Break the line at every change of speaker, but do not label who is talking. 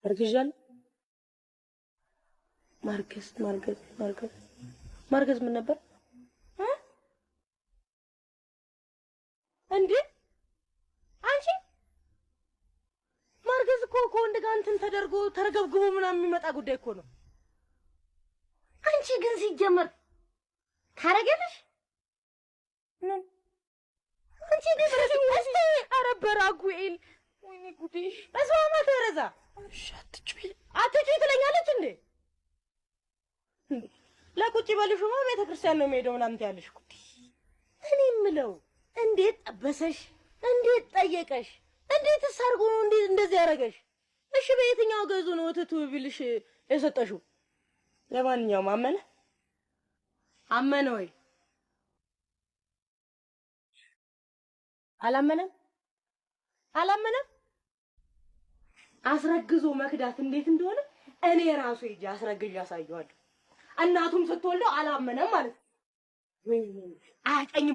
አርግዣለሁ። ማርገዝ ምን ነበር እንዴ? አንቺ ማርገዝ እኮ ከወንድ ጋር እንትን ተደርጎ ተረገብግቦ ምናምን የሚመጣ ጉዳይ እኮ ነው። አንቺ ግን ሲጀመር ታረጋለሽ? ምን አንቺ ግን እስቲ አረበራ ጉኤል ወይኔ ጉዴ እስማማ ተረዛ አትጩይ ትለኛለች እንዴ? ለቁጭ በልሽማ ቤተ ክርስቲያን ነው የሚሄደው ምናምን ትያለሽ እኮ። እኔ የምለው እንዴት ጠበሰሽ? እንዴት ጠየቀሽ? እንዴት ሰርጉ ነው እንደዚህ ያረገሽ? እሺ በየትኛው ገዙ ነው ወተቱ ቢልሽ የሰጠሽው? ለማንኛውም አመነ ወይ አላመነም? አስረግዞ መክዳት እንዴት እንደሆነ እኔ ራሱ ሂጅ አስረግዤ አሳየዋለሁ። እናቱም ስትወልደው አላመነም ማለት ነው። ወይ አያቀኝ